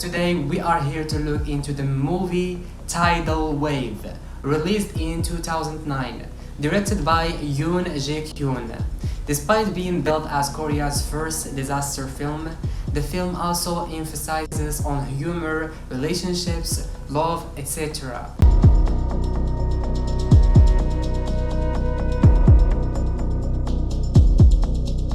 Today we are here to look into the movie Tidal Wave, released in 2009, directed by Yoon Jae-kyun. Despite being billed as Korea's first disaster film, the film also emphasizes on humor, relationships, love, etc.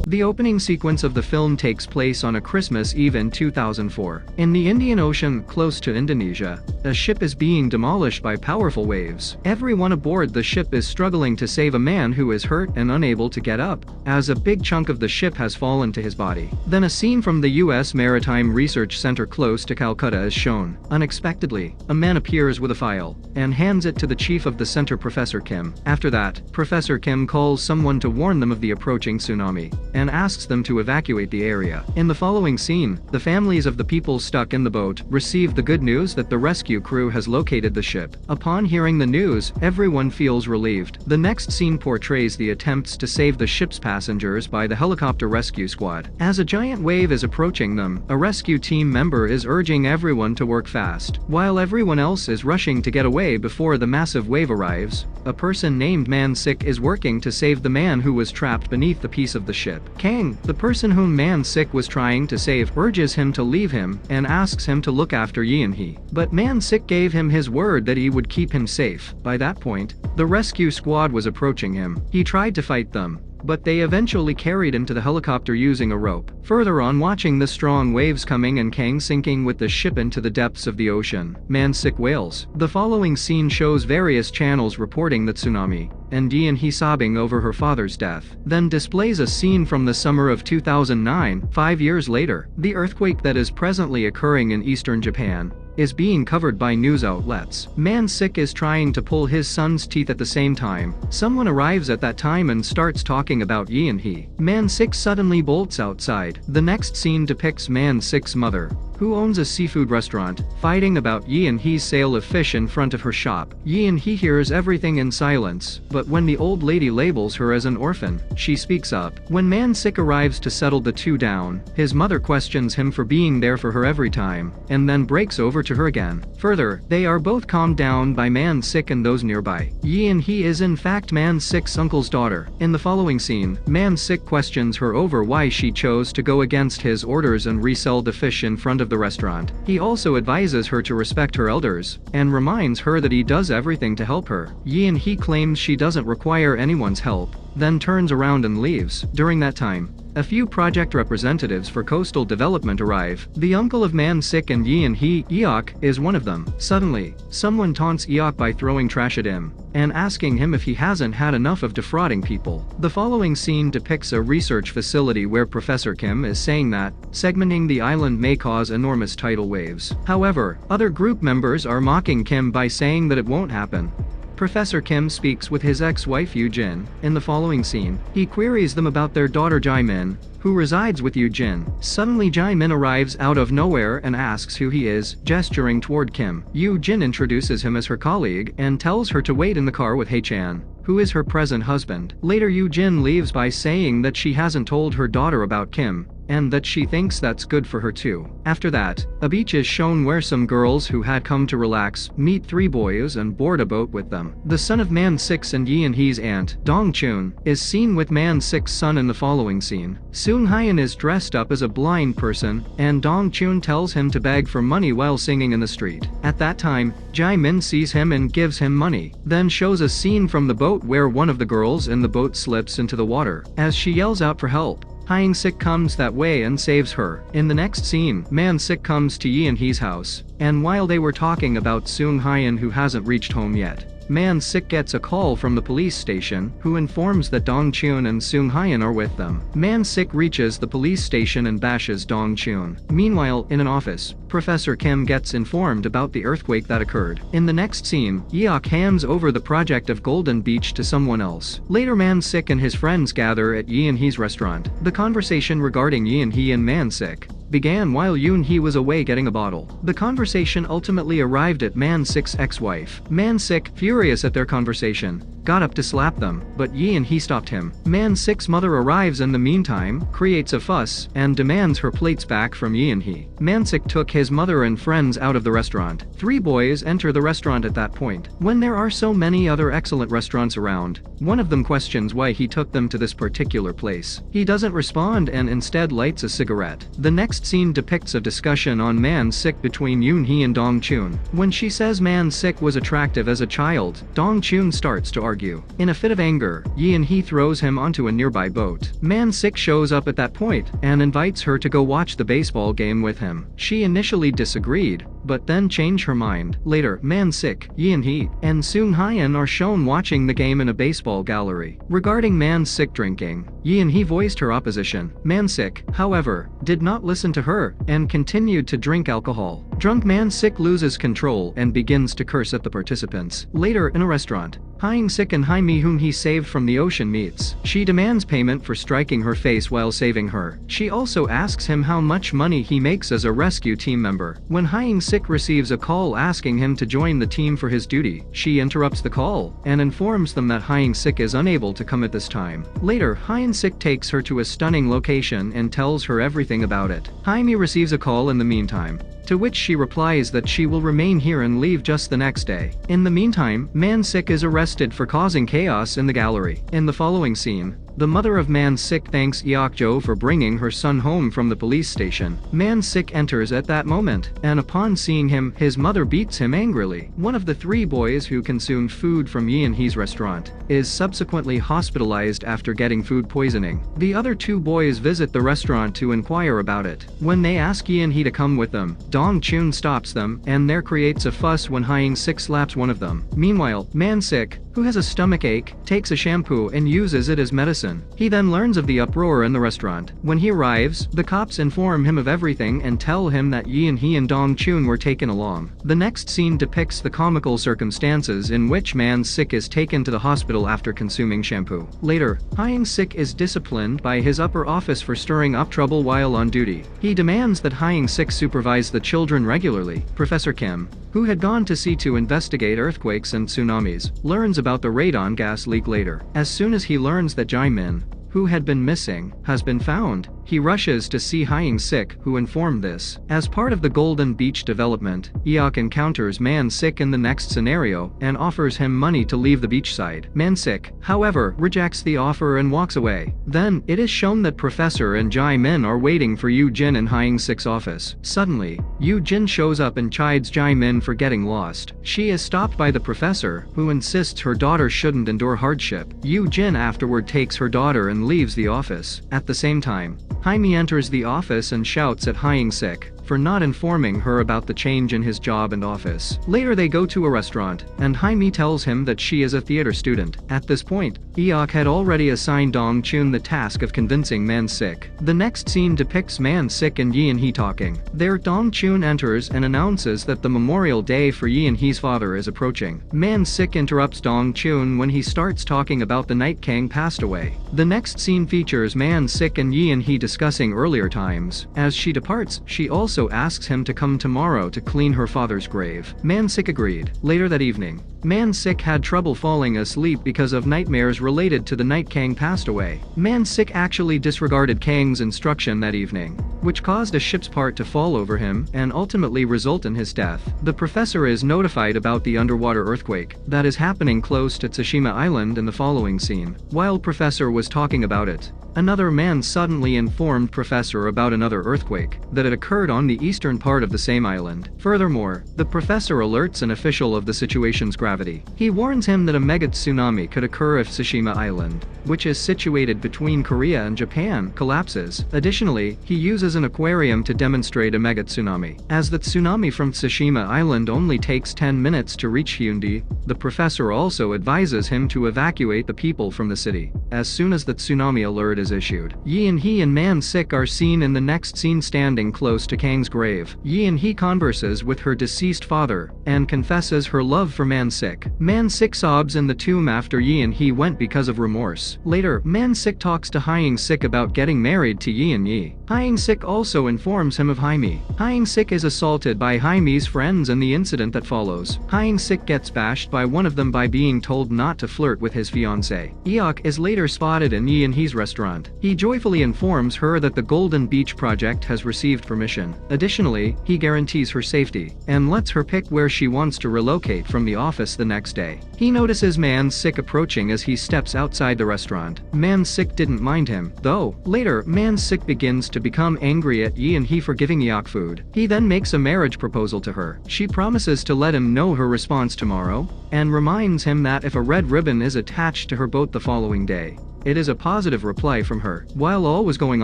The opening sequence of the film takes place on a Christmas Eve in 2004. In the Indian Ocean, close to Indonesia, a ship is being demolished by powerful waves. Everyone aboard the ship is struggling to save a man who is hurt and unable to get up, as a big chunk of the ship has fallen to his body. Then a scene from the U.S. Maritime Research Center close to Calcutta is shown. Unexpectedly, a man appears with a file, and hands it to the chief of the center, Professor Kim. After that, Professor Kim calls someone to warn them of the approaching tsunami, and asks them to evacuate the area. In the following scene, the families of the people stuck in the boat receive the good news that the rescue crew has located the ship. Upon hearing the news, everyone feels relieved. The next scene portrays the attempts to save the ship's passengers by the helicopter rescue squad. As a giant wave is approaching them, a rescue team member is urging everyone to work fast. While everyone else is rushing to get away before the massive wave arrives, a person named Man Sik is working to save the man who was trapped beneath the piece of the ship. Kang, the person whom Man Sik was trying to save, urges him to leave him and asks him to look after Yeon-hee. But Man Sik gave him his word that he would keep him safe. By that point, the rescue squad was approaching him. He tried to fight them, but they eventually carried him to the helicopter using a rope. Further on, watching the strong waves coming and Kang sinking with the ship into the depths of the ocean, Man Sik wails. The following scene shows various channels reporting the tsunami, and Yeon-hee sobbing over her father's death. Then displays a scene from the summer of 2009, 5 years later. The earthquake that is presently occurring in eastern Japan is being covered by news outlets. Man Sik is trying to pull his son's teeth at the same time. Someone arrives at that time and starts talking about Yeon-hee. Man Sik suddenly bolts outside. The next scene depicts Man Sik's mother, who owns a seafood restaurant, fighting about Yeon-hee's sale of fish in front of her shop. Yeon-hee hears everything in silence, but when the old lady labels her as an orphan, she speaks up. When Man Sik arrives to settle the two down, his mother questions him for being there for her every time, and then breaks over to her again. Further, they are both calmed down by Man Sik and those nearby. Yeon-hee is in fact Man Sik's uncle's daughter. In the following scene, Man Sik questions her over why she chose to go against his orders and resell the fish in front of the restaurant. He also advises her to respect her elders, and reminds her that he does everything to help her. Yeon-hee claims she doesn't require anyone's help, then turns around and leaves. During that time, a few project representatives for coastal development arrive. The uncle of Man Sik and Yeon-hee, Eok, is one of them. Suddenly, someone taunts Eok by throwing trash at him, and asking him if he hasn't had enough of defrauding people. The following scene depicts a research facility where Professor Kim is saying that segmenting the island may cause enormous tidal waves. However, other group members are mocking Kim by saying that it won't happen. Professor Kim speaks with his ex-wife Yoo-jin. In the following scene, he queries them about their daughter Jae-min, who resides with Yoo-jin. Suddenly Jae-min arrives out of nowhere and asks who he is, gesturing toward Kim. Yoo-jin introduces him as her colleague and tells her to wait in the car with Hae-chan, who is her present husband. Later Yoo-jin leaves by saying that she hasn't told her daughter about Kim, and that she thinks that's good for her too. After that, a beach is shown where some girls who had come to relax meet three boys and board a boat with them. The son of Man Sik's and Yeon-hee's aunt, Dong-chun, is seen with Man Sik's son in the following scene. Sung-hyun is dressed up as a blind person, and Dong-chun tells him to beg for money while singing in the street. At that time, Jae-min sees him and gives him money, then shows a scene from the boat where one of the girls in the boat slips into the water. As she yells out for help, Hyun Sik comes that way and saves her. In the next scene, Man Sik comes to Yeon-hee's house, and while they were talking about Sung-hyun who hasn't reached home yet, Man Sik gets a call from the police station, who informs that Dong-chun and Sung-hyun are with them. Man Sik reaches the police station and bashes Dong-chun. Meanwhile, in an office, Professor Kim gets informed about the earthquake that occurred. In the next scene, Eok hands over the project of Golden Beach to someone else. Later Man Sik and his friends gather at Yeon-hee's restaurant. The conversation regarding Yeon-hee and Man Sik began while Yoon-hee was away getting a bottle. The conversation ultimately arrived at Man-sik's ex-wife. Man-sik, furious at their conversation, got up to slap them, but Yoon-hee stopped him. Man-sik's mother arrives in the meantime, creates a fuss, and demands her plates back from Yoon-hee. Man-sik took his mother and friends out of the restaurant. 3 boys enter the restaurant at that point. When there are so many other excellent restaurants around, one of them questions why he took them to this particular place. He doesn't respond and instead lights a cigarette. The next scene depicts a discussion on Man-sik between Yoon-hee and Dong-chun. When she says Man-sik was attractive as a child, Dong-chun starts to argue. In a fit of anger, Yoon-hee throws him onto a nearby boat. Man-sik shows up at that point and invites her to go watch the baseball game with him. She initially disagreed, but then changed her mind. Later, Man-sik, Yoon-hee, and Sung-hyun are shown watching the game in a baseball gallery. Regarding Man-sik drinking, Yoon-hee voiced her opposition. Man-sik, however, did not listen to her and continued to drink alcohol. Drunk Man-sik loses control and begins to curse at the participants. Later, in a restaurant, Hyung-sik and Hae-mi, whom he saved from the ocean, meets. She demands payment for striking her face while saving her. She also asks him how much money he makes as a rescue team member. When Hyung-sik receives a call asking him to join the team for his duty, she interrupts the call and informs them that Hyung-sik is unable to come at this time. Later, Hyung-sik takes her to a stunning location and tells her everything about it. Hae-mi receives a call in the meantime, to which she replies that she will remain here and leave just the next day. In the meantime, Man-sik is arrested for causing chaos in the gallery. In the following scene, the mother of Man-sik thanks Eok-jo for bringing her son home from the police station. Man-sik enters at that moment, and upon seeing him, his mother beats him angrily. One of the 3 boys who consumed food from Yoon-hee's restaurant is subsequently hospitalized after getting food poisoning. The other 2 boys visit the restaurant to inquire about it. When they ask Yoon-hee to come with them, Dong-chun stops them, and there creates a fuss when Hyung-sik slaps one of them. Meanwhile, Man-sik, who has a stomach ache, takes a shampoo and uses it as medicine. He then learns of the uproar in the restaurant. When he arrives, the cops inform him of everything and tell him that Yoon-hee and Dong-chun were taken along. The next scene depicts the comical circumstances in which Man-sik is taken to the hospital after consuming shampoo. Later, Hyung-sik is disciplined by his upper office for stirring up trouble while on duty. He demands that Hyung-sik supervise the children regularly. Professor Kim, who had gone to sea to investigate earthquakes and tsunamis, learns about the radon gas leak later. As soon as he learns that Jae-min, who had been missing, has been found, he rushes to see Hyung-sik, who informed this. As part of the Golden Beach development, Eok encounters Man-sik in the next scenario and offers him money to leave the beachside. Man-sik, however, rejects the offer and walks away. Then, it is shown that Professor and Jae-min are waiting for Yoo-jin in Hyung-sik's office. Suddenly, Yoo-jin shows up and chides Jae-min for getting lost. She is stopped by the professor, who insists her daughter shouldn't endure hardship. Yoo-jin afterward takes her daughter and leaves the office. At the same time, Hae-mi enters the office and shouts at Hyung-sik for not informing her about the change in his job and office. Later they go to a restaurant, and Hae-mi tells him that she is a theater student. At this point, Eok had already assigned Dong-chun the task of convincing Man-sik. The next scene depicts Man-sik and Yoon-hee talking. There Dong-chun enters and announces that the memorial day for Yoon-hee's father is approaching. Man-sik interrupts Dong-chun when he starts talking about the Night King passed away. The next scene features Man-sik and Yoon-hee discussing earlier times. As she departs, she also asks him to come tomorrow to clean her father's grave. Man-sik agreed. Later that evening, Man-sik had trouble falling asleep because of nightmares related to the night Kang passed away. Man-sik actually disregarded Kang's instruction that evening, which caused a ship's part to fall over him and ultimately result in his death. The professor is notified about the underwater earthquake that is happening close to Tsushima Island in the following scene. While Professor was talking about it, another man suddenly informed Professor about another earthquake that had occurred on the eastern part of the same island. Furthermore, the professor alerts an official of the situation's gravity. He warns him that a mega tsunami could occur if Tsushima Island, which is situated between Korea and Japan, collapses. Additionally, he uses an aquarium to demonstrate a mega tsunami. As the tsunami from Tsushima Island only takes 10 minutes to reach Hyundai, the professor also advises him to evacuate the people from the city as soon as the tsunami alert is issued. Yoon-hee and Man-sik are seen in the next scene standing close to Kang. Kang's grave. Yi and Hee converses with her deceased father, and confesses her love for Man-sik. Man-sik sobs in the tomb after Yi and Hee went because of remorse. Later, Man-sik talks to Hyang-sik about getting married to Yi and Yi. Hyang-sik also informs him of Jaime. Hyang-sik is assaulted by Jaime's friends and the incident that follows. Hyang-sik gets bashed by one of them by being told not to flirt with his fiancée. Eok is later spotted in Yi and Hee's restaurant. He joyfully informs her that the Golden Beach project has received permission. Additionally, he guarantees her safety, and lets her pick where she wants to relocate from the office the next day. He notices Man-sik approaching as he steps outside the restaurant. Man-sik didn't mind him, though. Later, Man-sik begins to become angry at Yi and Hee for giving Eok food. He then makes a marriage proposal to her. She promises to let him know her response tomorrow, and reminds him that if a red ribbon is attached to her boat the following day, it is a positive reply from her. While all was going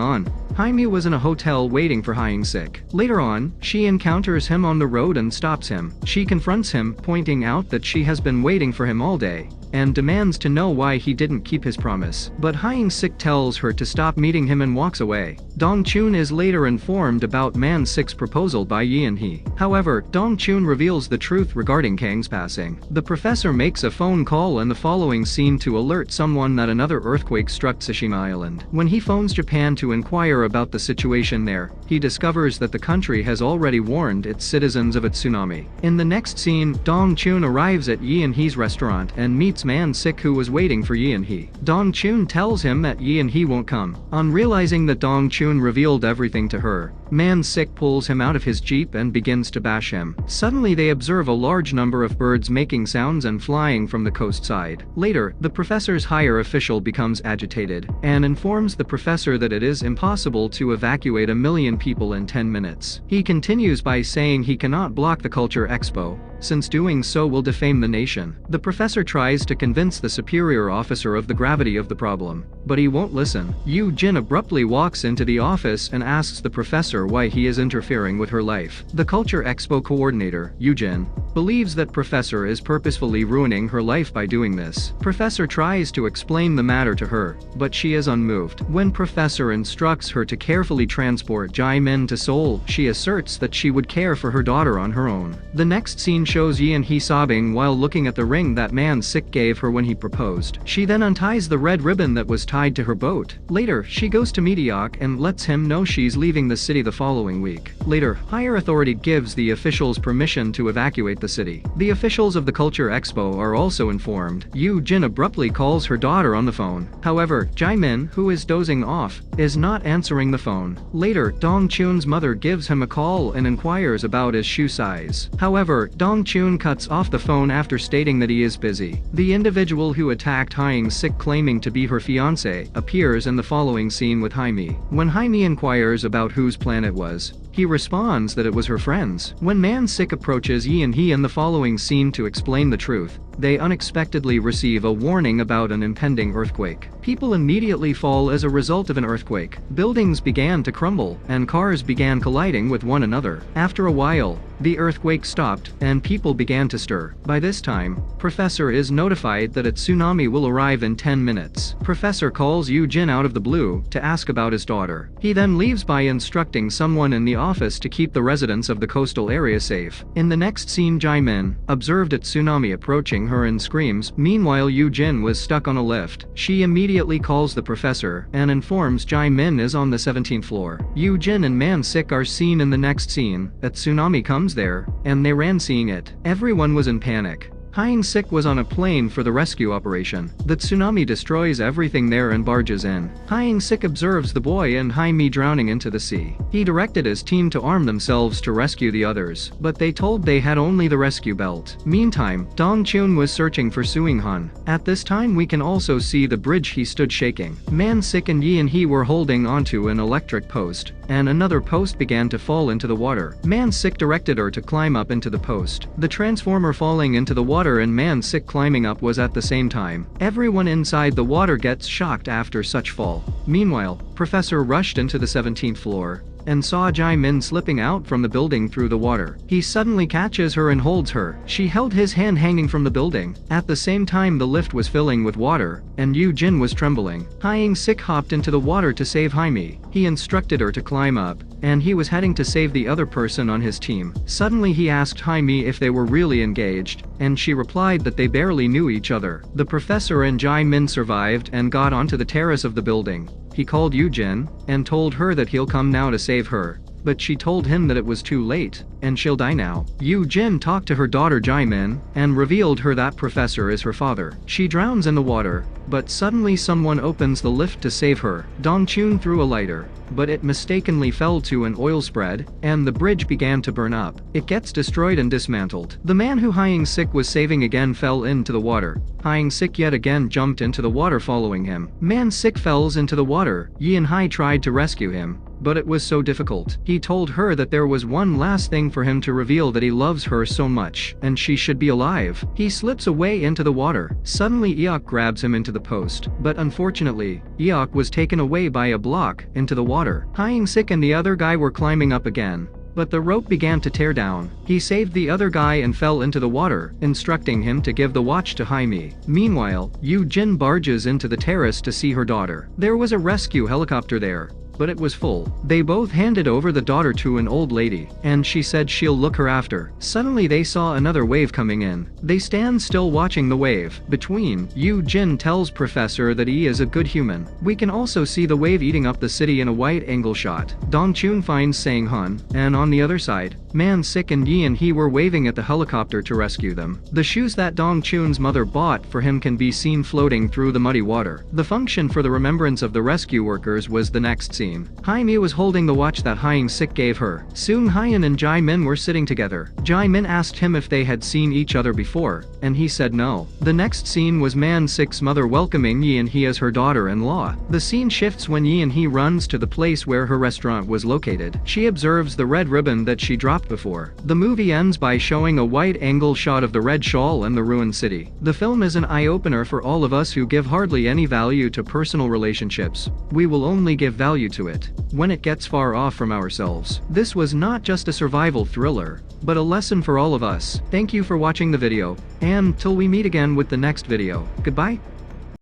on, Jaime was in a hotel waiting for Hyang-sik. Later on, she encounters him on the road and stops him. She confronts him, pointing out that she has been waiting for him all day, and demands to know why he didn't keep his promise. But Hyang-sik tells her to stop meeting him and walks away. Dong-chun is later informed about Man-sik's proposal by Yi and Hee. However, Dong-chun reveals the truth regarding Kang's passing. The professor makes a phone call in the following scene to alert someone that another earthquake struck Tsushima Island. When he phones Japan to inquire about the situation there, he discovers that the country has already warned its citizens of a tsunami. In the next scene, Dong-chun arrives at Yi and Hee's restaurant and meets Man-sik, who was waiting for Yi and Hee. Dong-chun tells him that Yi and Hee won't come. On realizing that Dong-chun revealed everything to her, Man-sik pulls him out of his jeep and begins to bash him. Suddenly they observe a large number of birds making sounds and flying from the coast side. Later, the professor's higher official becomes agitated, and informs the professor that it is impossible to evacuate 1 million people in 10 minutes. He continues by saying he cannot block the Culture Expo, since doing so will defame the nation. The professor tries to convince the superior officer of the gravity of the problem, but he won't listen. Yu Jin abruptly walks into the office and asks the professor why he is interfering with her life. The Culture Expo coordinator, Yu Jin, believes that professor is purposefully ruining her life by doing this. Professor tries to explain the matter to her, but she is unmoved. When professor instructs her to carefully transport Jaimin to Seoul, she asserts that she would care for her daughter on her own. The next scene shows Yi and Hee sobbing while looking at the ring that Man-sik gave her when he proposed. She then unties the red ribbon that was tied to her boat. Later, she goes to meet Eok and lets him know she's leaving the city the following week. Later, higher authority gives the officials permission to evacuate the city. The officials of the Culture Expo are also informed. Yu Jin abruptly calls her daughter on the phone. However, Jaimin, who is dozing off, is not answering the phone. Later, Dong-chun's mother gives him a call and inquires about his shoe size. However, Dong-chun cuts off the phone after stating that he is busy. The individual who attacked Hyang-sik claiming to be her fiancé appears in the following scene with Jaime. When Jaime inquires about whose plan it was, he responds that it was her friend's. When Man-sik approaches Yi and Hee in the following scene to explain the truth, they unexpectedly receive a warning about an impending earthquake. People immediately fall as a result of an earthquake. Buildings began to crumble, and cars began colliding with one another. After a while, the earthquake stopped, and people began to stir. By this time, Professor is notified that a tsunami will arrive in 10 minutes. Professor calls Yu Jin out of the blue to ask about his daughter. He then leaves by instructing someone in the office to keep the residents of the coastal area safe. In the next scene, Jaimin observed a tsunami approaching her and screams. Meanwhile, Yu Jin was stuck on a lift. She immediately calls the professor and informs Jaimin is on the 17th floor. Yu Jin and Man-sik are seen in the next scene. A tsunami comes there, and they ran seeing it. Everyone was in panic. Hyang-sik was on a plane for the rescue operation. The tsunami destroys everything there and barges in. Hyang-sik observes the boy and Jaime drowning into the sea. He directed his team to arm themselves to rescue the others, but they told they had only the rescue belt. Meantime, Dong-chun was searching for Suing-han. At this time we can also see the bridge he stood shaking. Man-sik and Yi and Hee were holding onto an electric post, and another post began to fall into the water. Man-sik directed her to climb up into the post. The transformer falling into the water and Man-sik climbing up was at the same time. Everyone inside the water gets shocked after such fall. Meanwhile, Professor rushed into the 17th floor and saw Jae-min slipping out from the building through the water. He suddenly catches her and holds her. She held his hand hanging from the building. At the same time, the lift was filling with water, and Yoo-jin was trembling. Hyang-sik hopped into the water to save Jaime. He instructed her to climb up, and he was heading to save the other person on his team. Suddenly he asked Jaime if they were really engaged, and she replied that they barely knew each other. The professor and Jae-min survived and got onto the terrace of the building. He called Yoo-jin, and told her that he'll come now to save her. But she told him that it was too late, and she'll die now. Yoo-jin talked to her daughter Jae-min, and revealed her that professor is her father. She drowns in the water, but suddenly someone opens the lift to save her. Dong-chun threw a lighter, but it mistakenly fell to an oil spread, and the bridge began to burn up. It gets destroyed and dismantled. The man who Hyang-sik was saving again fell into the water. Hyang-sik yet again jumped into the water following him. Man-sik falls into the water. Yeon-hai tried to rescue him, but it was so difficult. He told her that there was one last thing for him to reveal, that he loves her so much, and she should be alive. He slips away into the water. Suddenly Eok grabs him into the post, but unfortunately, Eok was taken away by a block into the water. Hyang-sik and the other guy were climbing up again, but the rope began to tear down. He saved the other guy and fell into the water, instructing him to give the watch to Jaime. Meanwhile, Yoo-jin barges into the terrace to see her daughter. There was a rescue helicopter there, but it was full. They both handed over the daughter to an old lady, and she said she'll look her after. Suddenly they saw another wave coming in. They stand still watching the wave. Between, Yoo-jin tells Professor that he is a good human. We can also see the wave eating up the city in a wide angle shot. Dong-chun finds Sang-hun, and on the other side, Man-sik and Yeon-hee were waving at the helicopter to rescue them. The shoes that Dong-chun's mother bought for him can be seen floating through the muddy water. The function for the remembrance of the rescue workers was the next scene. Jaime was holding the watch that Hyang-sik gave her. Soon Hyeon and Jae-min were sitting together. Jae-min asked him if they had seen each other before, and he said no. The next scene was Man-sik's mother welcoming Yeon-hee as her daughter-in-law. The scene shifts when Yeon-hee runs to the place where her restaurant was located. She observes the red ribbon that she dropped before. The movie ends by showing a wide-angle shot of the red shawl and the ruined city. The film is an eye-opener for all of us who give hardly any value to personal relationships. We will only give value to it when it gets far off from ourselves. This was not just a survival thriller, but a lesson for all of us. Thank you for watching the video, and till we meet again with the next video. Goodbye.